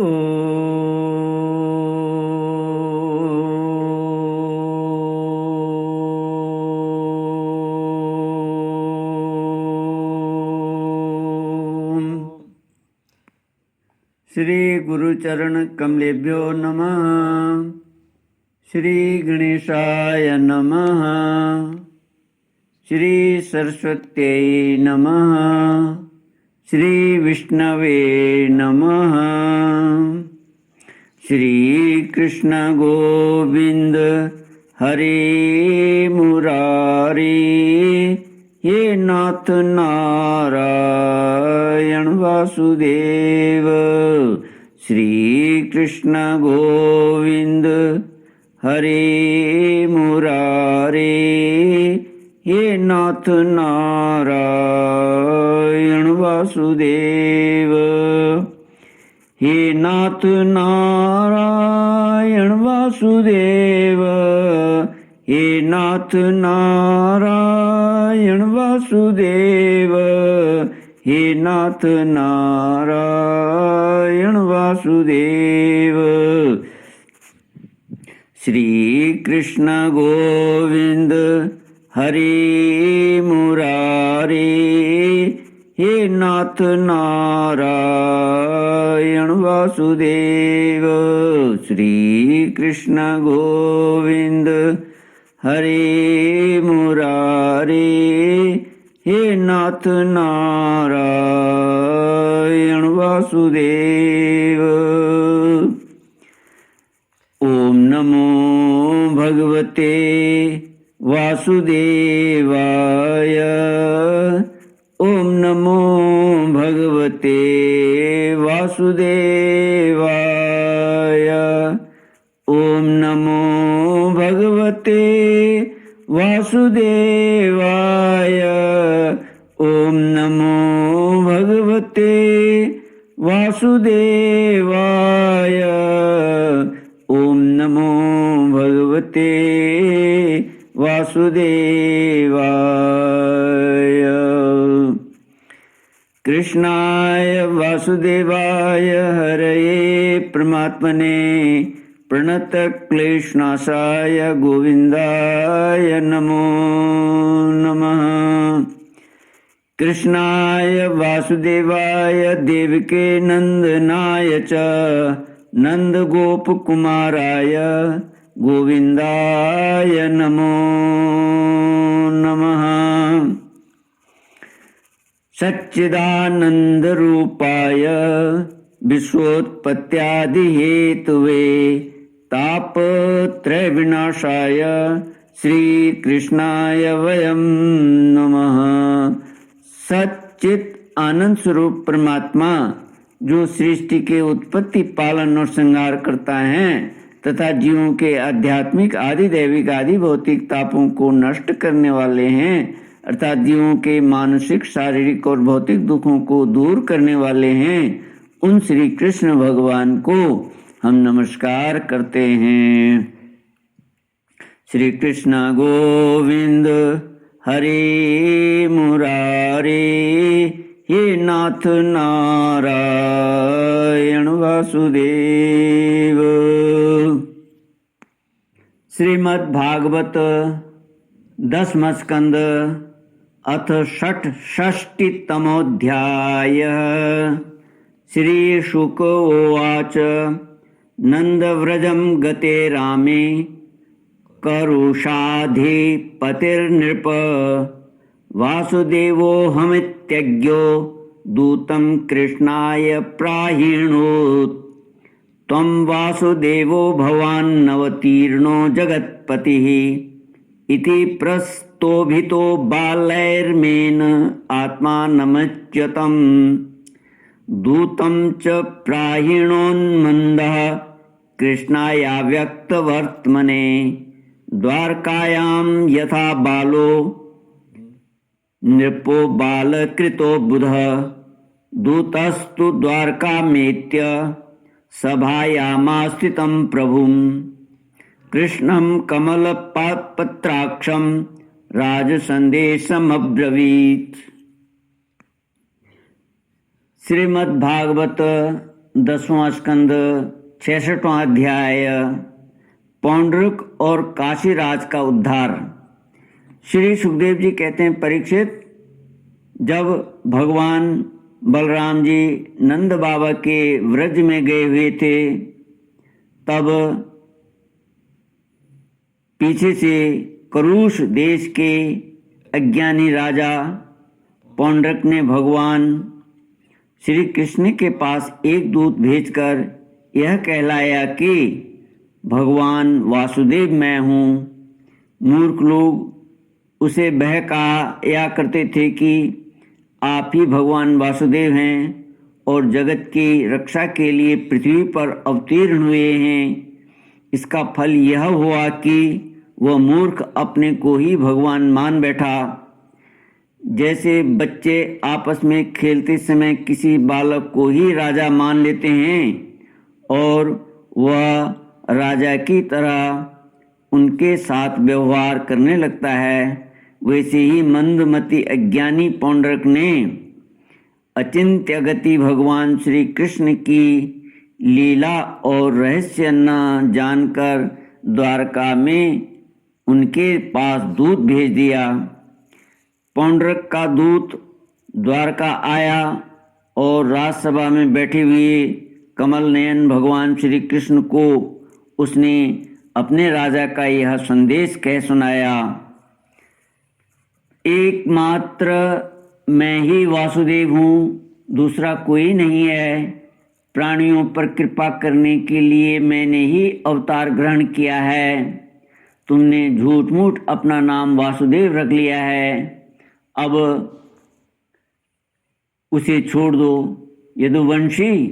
श्री गुरुचरण कमलेभ्यो नमः। श्री गणेशाय नमः। श्री सरस्वत्यै नमः। श्री विष्णवे नमः। श्री कृष्ण गोविंद हरे मुरारी, हे नाथ नारायण वासुदेव। श्री कृष्ण गोविंद हरे मुरारे, हे नाथ नारायण वासुदेव। हे नाथ नारायण वासुदेव, हे नाथ नारायण वासुदेव, हे नाथ नारायण वासुदेव। श्री कृष्ण गोविंद हरे मुरारे, हे नाथ नारायण वासुदेव। श्री कृष्ण गोविंद हरे मुरारे, हे नाथ नारायण वासुदेव। ओम नमो भगवते वासुदेवाय। ओम नमो भगवते वासुदेवाय। ओम नमो भगवते वासुदेवाय। ओम नमो भगवते वासुदेवाय। ओम नमो भगवते वासुदेवाय। कृष्णाय वासुदेवाय हरये परमात्मने प्रणतक्लेशनाशाय गोविन्दाय नमो नमः। कृष्णाय वासुदेवाय देवके नन्दनाय च नन्दगोपकुमाराय गोविन्दाय नमो नमः। सच्चिदानन्दरूपाय विश्वोत्पत्त्यादिहेतवे तापत्रयविनाशाय श्रीकृष्णाय वयं नमः। सच्चित आनंद स्वरूप परमात्मा जो सृष्टि के उत्पत्ति, पालन और संहार करता है तथा जीवों के आध्यात्मिक, आदि दैविक, आदि भौतिक तापों को नष्ट करने वाले हैं, अर्थात जीवों के मानसिक, शारीरिक और भौतिक दुखों को दूर करने वाले हैं, उन श्री कृष्ण भगवान को हम नमस्कार करते हैं। श्री कृष्ण गोविंद हरे मुरारे, हे नाथ नारायण वासुदेव। श्रीमद् भागवत 10वां स्कंद अथ षष्टितमोऽध्यायः। श्री शुक उवाच नन्दव्रजं गते रामे करुषाधिपतिर्नृप वासुदेवोऽहमित्यज्ञो दूतं कृष्णाय प्राहिणोत्। त्वं वासुदेवो भवान्नवतीर्णो जगत्पतिः इति प्रस्तोभितो बालैर्मेन आत्मानमच्युतं। दूतं च प्राहिणोन्मन्दः कृष्णायाव्यक्तवर्त्मने द्वारकायां यथा बालो नृपो बालकृतो बुधः। दूतस्तु द्वारकामेत्य सभायामास्थितं प्रभुं कृष्णं कमलपत्राक्षं राजसंदेशमब्रवीत्। श्रीमद्भागवत 10वां स्कंद 66वां अध्याय पौंड्रक और काशीराज का उद्धार। श्री सुखदेव जी कहते हैं, परीक्षित, जब भगवान बलराम जी नंद बाबा के व्रज में गए हुए थे तब पीछे से करुष देश के अज्ञानी राजा पौंड्रक ने भगवान श्री कृष्ण के पास एक दूत भेजकर यह कहलाया कि भगवान वासुदेव मैं हूँ। मूर्ख लोग उसे बहकाया करते थे कि आप ही भगवान वासुदेव हैं और जगत की रक्षा के लिए पृथ्वी पर अवतीर्ण हुए हैं। इसका फल यह हुआ कि वह मूर्ख अपने को ही भगवान मान बैठा। जैसे बच्चे आपस में खेलते समय किसी बालक को ही राजा मान लेते हैं और वह राजा की तरह उनके साथ व्यवहार करने लगता है, वैसे ही मंदमती अज्ञानी पौंड्रक ने अचिंत्य गति भगवान श्री कृष्ण की लीला और रहस्य न जानकर द्वारका में उनके पास दूत भेज दिया। पौंड्रक का दूत द्वारका आया और राजसभा में बैठे हुए कमल नयन भगवान श्री कृष्ण को उसने अपने राजा का यह संदेश कह सुनाया। एकमात्र मैं ही वासुदेव हूँ, दूसरा कोई नहीं है। प्राणियों पर कृपा करने के लिए मैंने ही अवतार ग्रहण किया है। तुमने झूठ मूठ अपना नाम वासुदेव रख लिया है, अब उसे छोड़ दो। यदुवंशी,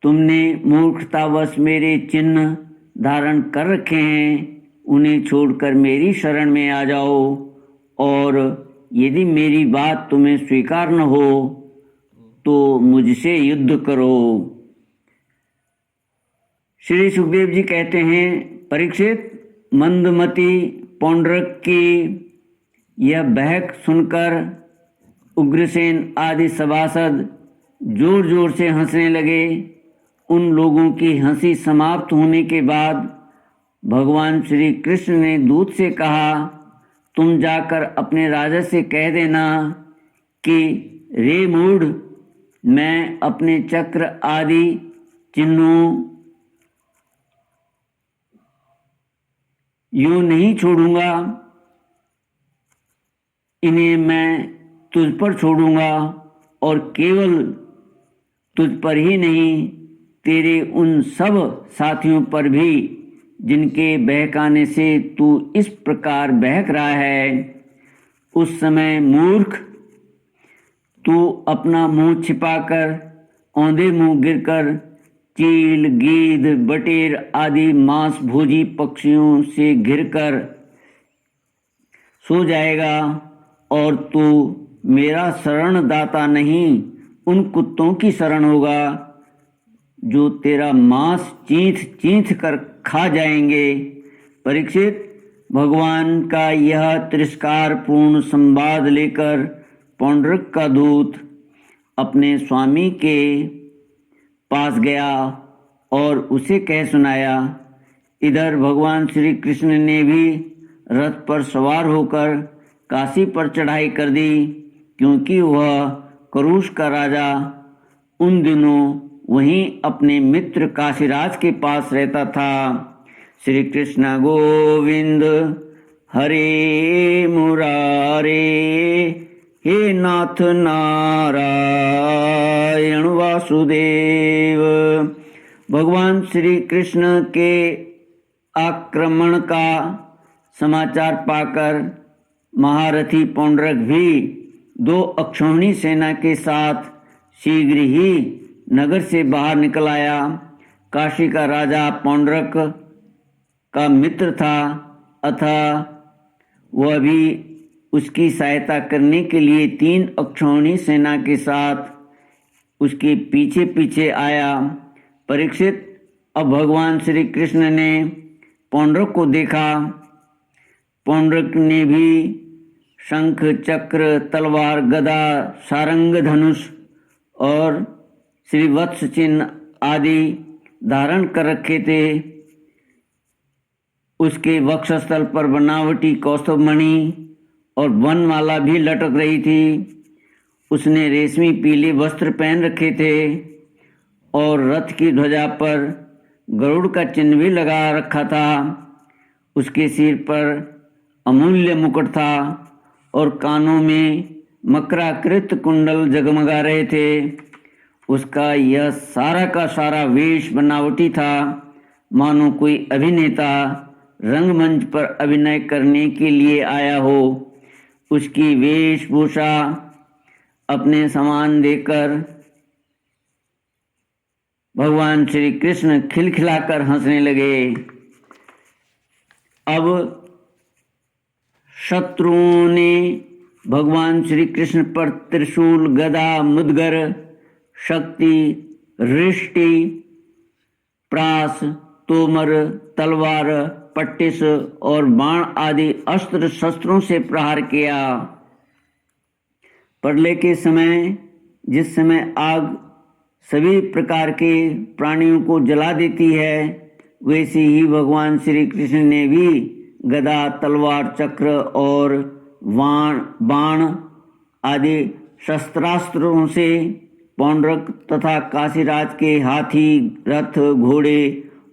तुमने मूर्खतावश मेरे चिन्ह धारण कर रखे हैं, उन्हें छोड़कर मेरी शरण में आ जाओ और यदि मेरी बात तुम्हें स्वीकार न हो तो मुझसे युद्ध करो। श्री सुखदेव जी कहते हैं, परीक्षित, मंदमती पौंड्रक की यह बहक सुनकर उग्रसेन आदि सभासद जोर जोर से हंसने लगे। उन लोगों की हंसी समाप्त होने के बाद भगवान श्री कृष्ण ने दूत से कहा, तुम जाकर अपने राजा से कह देना कि रे मूढ़, मैं अपने चक्र आदि चिन्हों यूं नहीं छोड़ूंगा, इन्हें मैं तुझ पर छोड़ूंगा और केवल तुझ पर ही नहीं, तेरे उन सब साथियों पर भी जिनके बहकाने से तू इस प्रकार बहक रहा है। उस समय मूर्ख, तू अपना मुंह छिपाकर औंधे मुंह गिरकर चील, गीद, बटेर आदि मांस भोजी पक्षियों से घिरकर सो जाएगा और तू मेरा शरण दाता नहीं, उन कुत्तों की शरण होगा जो तेरा मांस चींथ चींथ कर खा जाएंगे। परीक्षित, भगवान का यह तिरस्कार पूर्ण संवाद लेकर पौंड्रक का दूत अपने स्वामी के पास गया और उसे कह सुनाया। इधर भगवान श्री कृष्ण ने भी रथ पर सवार होकर काशी पर चढ़ाई कर दी, क्योंकि वह करुष का राजा उन दिनों वहीं अपने मित्र काशीराज के पास रहता था। श्री कृष्ण गोविंद हरे मुरारे, हे नाथ नारायण वासुदेव। भगवान श्री कृष्ण के आक्रमण का समाचार पाकर महारथी पौंड्रक भी 2 अक्षौहिणी सेना के साथ शीघ्र ही नगर से बाहर निकल आया। काशी का राजा पौंड्रक का मित्र था, अतः वह भी उसकी सहायता करने के लिए 3 अक्षौहिणी सेना के साथ उसके पीछे पीछे आया। परीक्षित, अब भगवान श्री कृष्ण ने पौंड्रक को देखा। पौंड्रक ने भी शंख, चक्र, तलवार, गदा, सारंग, धनुष और श्रीवत्स चिन्ह आदि धारण कर रखे थे। उसके वक्षस्थल पर बनावटी कौस्तुभमणि और वनमाला भी लटक रही थी। उसने रेशमी पीले वस्त्र पहन रखे थे और रथ की ध्वजा पर गरुड़ का चिन्ह भी लगा रखा था। उसके सिर पर अमूल्य मुकुट था और कानों में मकराकृत कुंडल जगमगा रहे थे। उसका यह सारा का सारा वेश बनावटी था, मानो कोई अभिनेता रंगमंच पर अभिनय करने के लिए आया हो। उसकी वेशभूषा अपने समान देकर भगवान श्री कृष्ण खिलखिलाकर हंसने लगे। अब शत्रुओं ने भगवान श्री कृष्ण पर त्रिशूल, गदा, मुद्गर, शक्ति, रिष्टि, प्रास, तोमर, तलवार, पट्टिस और बाण आदि अस्त्र शस्त्रों से प्रहार किया। प्रलय के समय जिस समय आग सभी प्रकार के प्राणियों को जला देती है, वैसे ही भगवान श्री कृष्ण ने भी गदा, तलवार, चक्र और बाण आदि शस्त्रास्त्रों से पौंड्रक तथा काशीराज के हाथी, रथ, घोड़े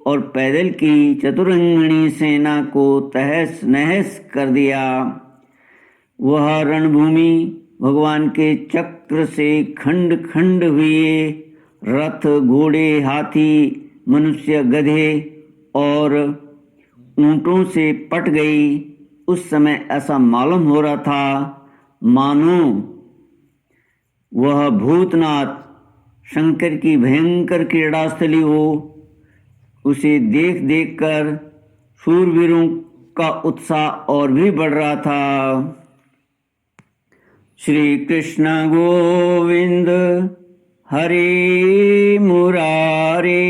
और पैदल की चतुरंगिणी सेना को तहस नहस कर दिया। वह रणभूमि भगवान के चक्र से खंड खंड हुए। रथ, घोड़े, हाथी, मनुष्य, गधे और ऊंटों से पट गई। उस समय ऐसा मालूम हो रहा था मानो वह भूतनाथ शंकर की भयंकर क्रीड़ास्थली हो। उसे देख देख कर शूरवीरों का उत्साह और भी बढ़ रहा था। श्री कृष्ण गोविंद हरे मुरारे,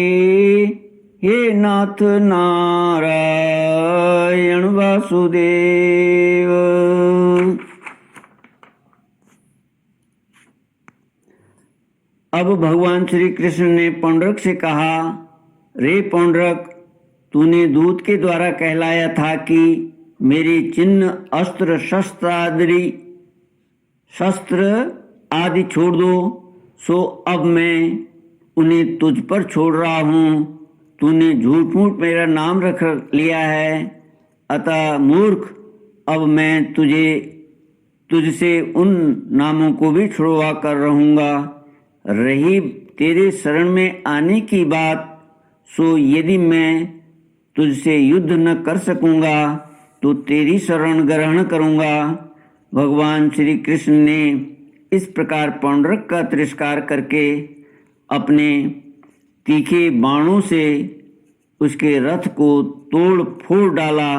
हे नाथ नारायण वासुदेव। अब भगवान श्री कृष्ण ने पौंड्रक से कहा, रे पौंड्रक, तूने दूत के द्वारा कहलाया था कि मेरे चिन्ह, अस्त्र शस्त्र आदि छोड़ दो, सो अब मैं उन्हें तुझ पर छोड़ रहा हूँ। तूने झूठ मूठ मेरा नाम रख लिया है, अतः मूर्ख, अब मैं तुझसे उन नामों को भी छुड़वा कर रहूँगा। रही तेरे शरण में आने की बात, सो यदि मैं तुझसे युद्ध न कर सकूँगा तो तेरी शरण ग्रहण करूँगा। भगवान श्री कृष्ण ने इस प्रकार पौंड्रक का तिरस्कार करके अपने तीखे बाणों से उसके रथ को तोड़ फोड़ डाला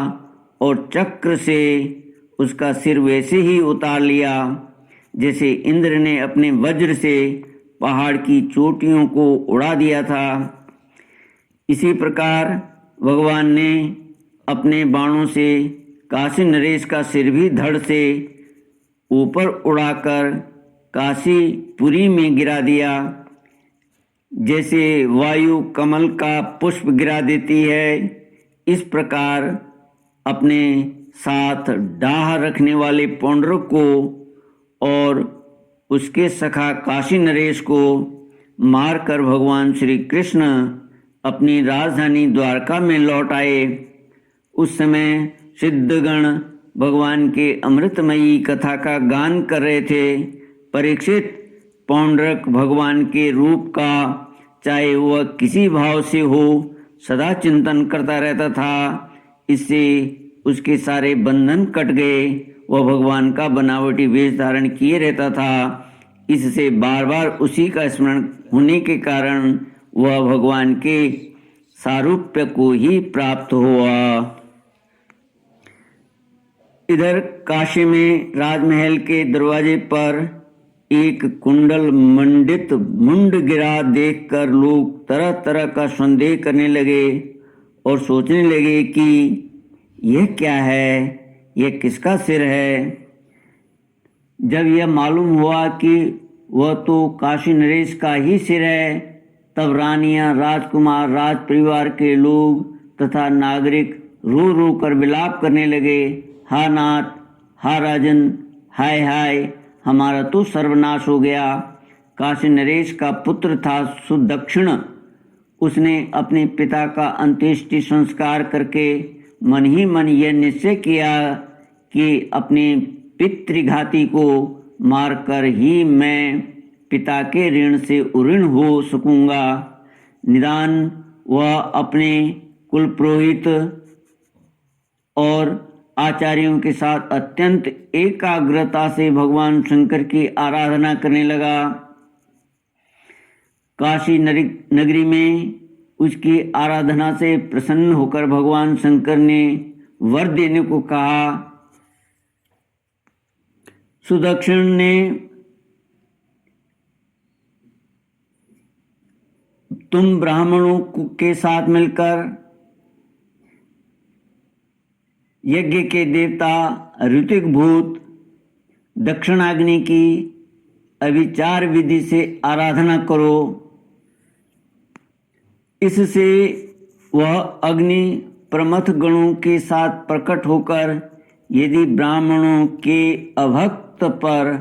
और चक्र से उसका सिर वैसे ही उतार लिया जैसे इंद्र ने अपने वज्र से पहाड़ की चोटियों को उड़ा दिया था। इसी प्रकार भगवान ने अपने बाणों से काशी नरेश का सिर भी धड़ से ऊपर उड़ाकर काशीपुरी में गिरा दिया, जैसे वायु कमल का पुष्प गिरा देती है। इस प्रकार अपने साथ डाह रखने वाले पौंड्रक को और उसके सखा काशी नरेश को मारकर भगवान श्री कृष्ण अपनी राजधानी द्वारका में लौट आए। उस समय सिद्धगण भगवान के अमृतमयी कथा का गान कर रहे थे। परीक्षित, पौंड्रक भगवान के रूप का चाहे वह किसी भाव से हो सदा चिंतन करता रहता था। इससे उसके सारे बंधन कट गए। वह भगवान का बनावटी वेश धारण किए रहता था। इससे बार बार उसी का स्मरण होने के कारण वह भगवान के सारूप्य को ही प्राप्त हुआ। इधर काशी में राजमहल के दरवाजे पर एक कुंडल मंडित मुंड गिरा देखकर लोग तरह तरह का संदेह करने लगे और सोचने लगे कि यह क्या है, यह किसका सिर है। जब यह मालूम हुआ कि वह तो काशी नरेश का ही सिर है, तब रानियां, राजकुमार, राज परिवार के लोग तथा नागरिक रो रो कर विलाप करने लगे, हा नाथ, हा राजन, हाय हाय, हमारा तो सर्वनाश हो गया। काशी नरेश का पुत्र था सुदक्षिण। उसने अपने पिता का अंत्येष्टि संस्कार करके मन ही मन यह निश्चय किया कि अपने पितृघाती को मारकर ही मैं पिता के ऋण से उऋण हो सकूंगा। निदान वह अपने कुल पुरोहित और आचार्यों के साथ अत्यंत एकाग्रता से भगवान शंकर की आराधना करने लगा। काशी नगरी में उसकी आराधना से प्रसन्न होकर भगवान शंकर ने वर देने को कहा। सुदक्षिण ने तुम ब्राह्मणों के साथ मिलकर यज्ञ के देवता ऋतिक भूत दक्षिणाग्नि की अविचार विधि से आराधना करो। इससे वह अग्नि प्रमथ गणों के साथ प्रकट होकर यदि ब्राह्मणों के अभक्त पर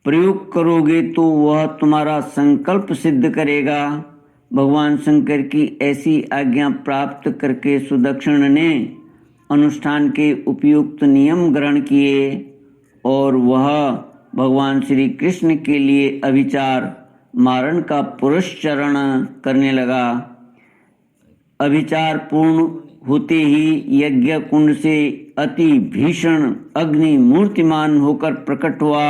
प्रयोग करोगे तो वह तुम्हारा संकल्प सिद्ध करेगा। भगवान शंकर की ऐसी आज्ञा प्राप्त करके सुदक्षिण ने अनुष्ठान के उपयुक्त नियम ग्रहण किए और वह भगवान श्री कृष्ण के लिए अभिचार मारण का पुरस्चरण करने लगा। अभिचार पूर्ण होते ही यज्ञ कुंड से अति भीषण अग्नि मूर्तिमान होकर प्रकट हुआ।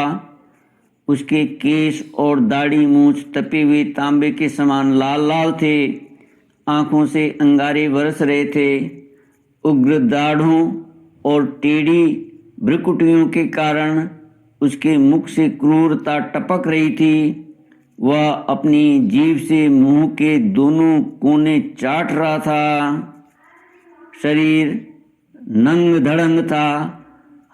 उसके केश और दाढ़ी मूछ तपे हुए तांबे के समान लाल लाल थे। आंखों से अंगारे बरस रहे थे। उग्र दाढ़ों और टेढ़ी भ्रुकुटियों के कारण उसके मुख से क्रूरता टपक रही थी। वह अपनी जीभ से मुंह के दोनों कोने चाट रहा था। शरीर नंग धड़ंग था।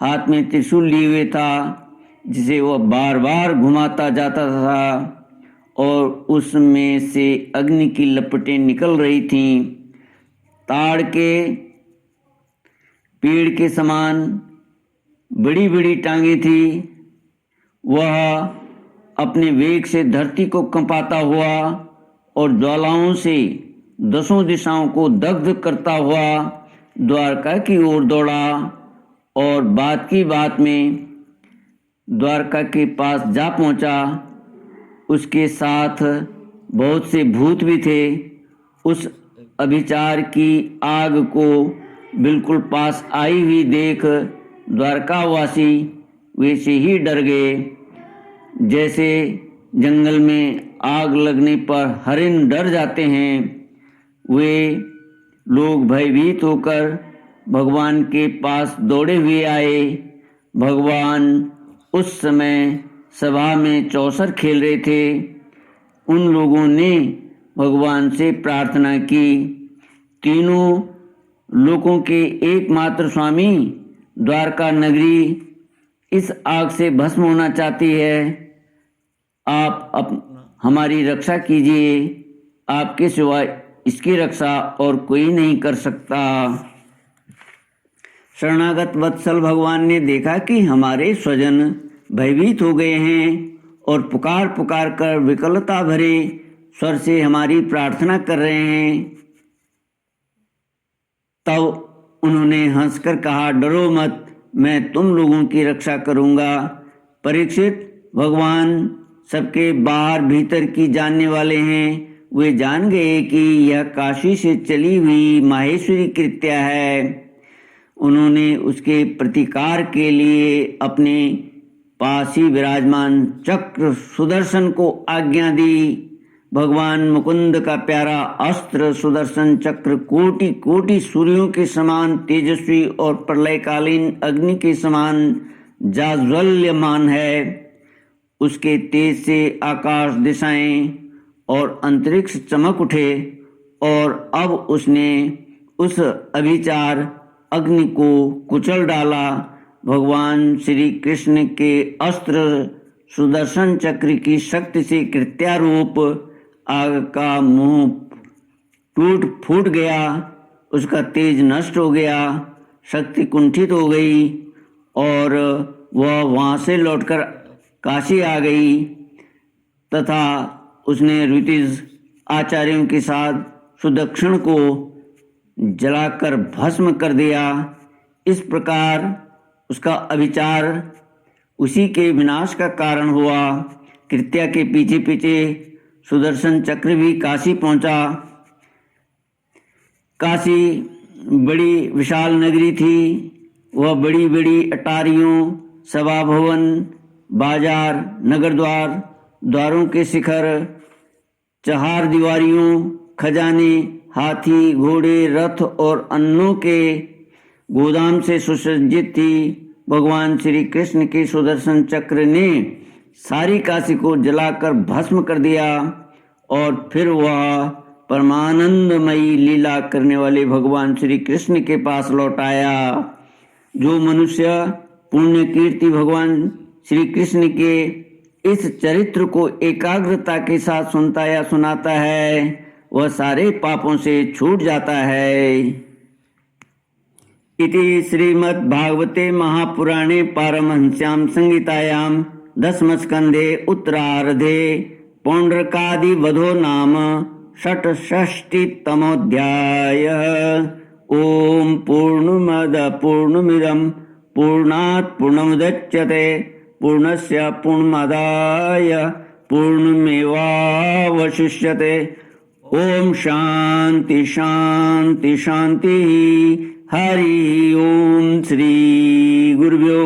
हाथ में त्रिशूल लिए हुए था जिसे वह बार बार घुमाता जाता था और उसमें से अग्नि की लपटें निकल रही थीं। ताड़ के पेड़ के समान बड़ी बड़ी टांगें थी। वह अपने वेग से धरती को कंपाता हुआ और ज्वालाओं से दसों दिशाओं को दग्ध करता हुआ द्वारका की ओर दौड़ा और बात की बात में द्वारका के पास जा पहुंचा। उसके साथ बहुत से भूत भी थे। उस अभिचार की आग को बिल्कुल पास आई हुई देख द्वारकावासी वैसे ही डर गए जैसे जंगल में आग लगने पर हरिण डर जाते हैं। वे लोग भयभीत होकर भगवान के पास दौड़े हुए आए। भगवान उस समय सभा में चौसर खेल रहे थे। उन लोगों ने भगवान से प्रार्थना की, तीनों लोकों के एकमात्र स्वामी, द्वारका नगरी इस आग से भस्म होना चाहती है। आप हमारी रक्षा कीजिए। आपके सिवाय इसकी रक्षा और कोई नहीं कर सकता। शरणागत वत्सल भगवान ने देखा कि हमारे स्वजन भयभीत हो गए हैं और पुकार पुकार कर विकलता भरे स्वर से हमारी प्रार्थना कर रहे हैं। तब उन्होंने हंसकर कहा, डरो मत, मैं तुम लोगों की रक्षा करूंगा। परीक्षित, भगवान सबके बाहर भीतर की जानने वाले हैं। वे जान गए कि यह काशी से चली हुई माहेश्वरी कृत्या है। उन्होंने उसके प्रतिकार के लिए अपने पास ही विराजमान चक्र सुदर्शन को आज्ञा दी। भगवान मुकुंद का प्यारा अस्त्र सुदर्शन चक्र कोटि कोटि सूर्यों के समान तेजस्वी और प्रलयकालीन अग्नि के समान जाज्वल्यमान है। उसके तेज से आकाश दिशाएं और अंतरिक्ष चमक उठे और अब उसने उस अभिचार अग्नि को कुचल डाला। भगवान श्री कृष्ण के अस्त्र सुदर्शन चक्र की शक्ति से कृत्यारूप आग का मुंह टूट फूट गया, उसका तेज नष्ट हो गया, शक्ति कुंठित हो गई और वह वहाँ से लौटकर काशी आ गई तथा उसने ऋतिज आचार्यों के साथ सुदक्षिण को जलाकर भस्म कर दिया। इस प्रकार उसका अभिचार उसी के विनाश का कारण हुआ। कृत्या के पीछे पीछे सुदर्शन चक्र भी काशी पहुंचा। काशी बड़ी विशाल नगरी थी। वह बड़ी बड़ी अटारियों, सभा भवन, बाजार, नगर द्वारों के शिखर, चहार दीवारियों, खजाने, हाथी, घोड़े, रथ और अन्नों के गोदाम से सुसज्जित थी। भगवान श्री कृष्ण के सुदर्शन चक्र ने सारी काशी को जलाकर भस्म कर दिया और फिर वह परमानंदमयी लीला करने वाले भगवान श्री कृष्ण के पास लौट आया। जो मनुष्य पुण्य कीर्ति भगवान श्री कृष्ण के इस चरित्र को एकाग्रता के साथ सुनता या सुनाता है, वह सारे पापों से छूट जाता है। इति श्रीमद्भागवते महापुराणे पारमहंस्यां संहितायां दशमस्कन्धे उत्तरार्धे पौंड्रकादिवधो नाम षट्षष्टितमोऽध्यायः। ओम पूर्णमद पूर्णमिदं पूर्णात् पूर्णमुदच्यते पूर्णस्य पूर्णमादाय पूर्णमेवावशिष्यते। ओम शांति शांति शांति। हरि ओम श्री गुरुभ्यो